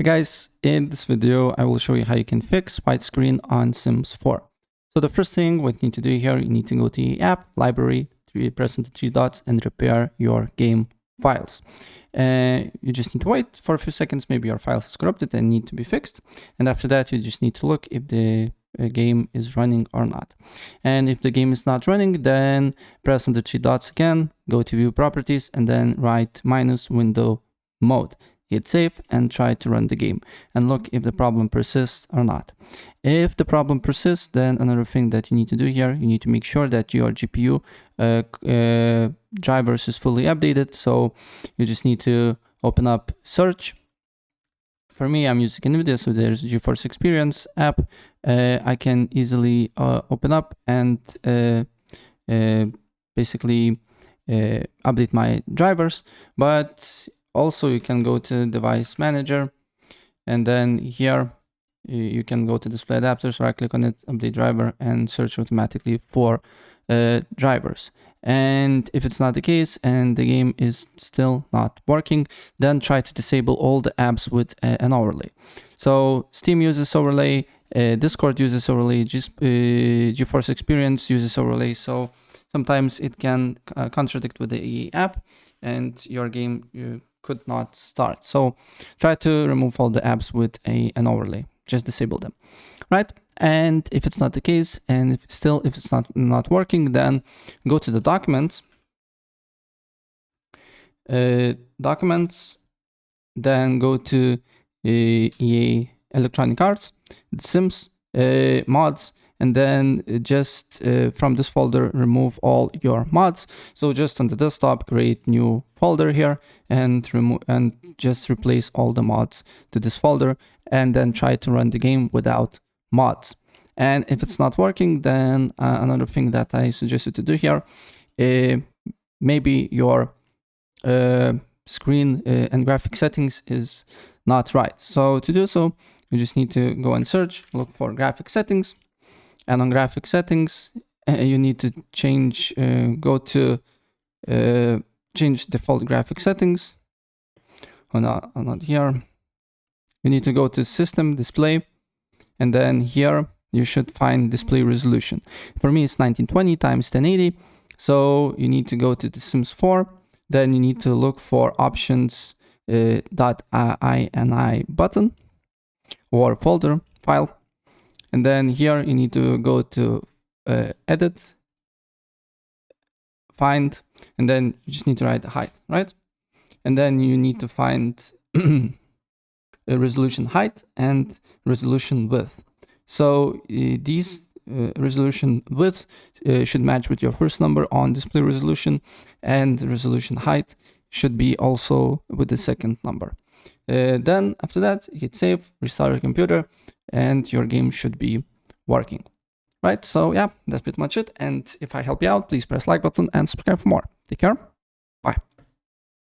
Hey guys, in this video I will show you how you can fix white screen on Sims 4. So the first thing what you need to do here, you need to go to the app, library, press on the three dots and repair your game files. You just need to wait for a few seconds, maybe your files is corrupted and need to be fixed. And after that you just need to look if the game is running or not. And if the game is not running, then press on the three dots again, go to view properties and then write -window mode. Hit save and try to run the game and look if the problem persists or not. If the problem persists, then another thing that you need to do here, you need to make sure that your GPU drivers is fully updated. So you just need to open up search. For me, I'm using NVIDIA, so there's GeForce Experience app. I can easily open up and basically update my drivers, but also you can go to device manager and then here you can go to display adapters, right click on it, update driver and search automatically for drivers. And if it's not the case and the game is still not working, then try to disable all the apps with an overlay. So Steam uses overlay, Discord uses overlay, GeForce Experience uses overlay. So sometimes it can contradict with the app and your game could not start. So try to remove all the apps with an overlay, just disable them, right? And if it's not the case and if it's not working, then go to the documents, then go to EA Electronic Arts, Sims, mods, and then just from this folder remove all your mods. So just on the desktop create new folder here and just replace all the mods to this folder and then try to run the game without mods. And if it's not working, then another thing that I suggest you to do here, maybe your screen and graphic settings is not right. So to do so, you just need to go and search, look for graphic settings. And on graphic settings, you need to change, change default graphic settings. Not here. You need to go to system display, and then here you should find display resolution. For me, it's 1920 times 1080. So you need to go to the Sims 4. Then you need to look for options .ini button or folder file. And then here you need to go to edit, find, and then you just need to write height, right? And then you need to find a resolution height and resolution width. So these resolution width should match with your first number on display resolution, and the resolution height should be also with the second number. Then after that, hit save, restart your computer, and your game should be working. Right, so yeah, that's pretty much it. And if I help you out, please press like button and subscribe for more. Take care.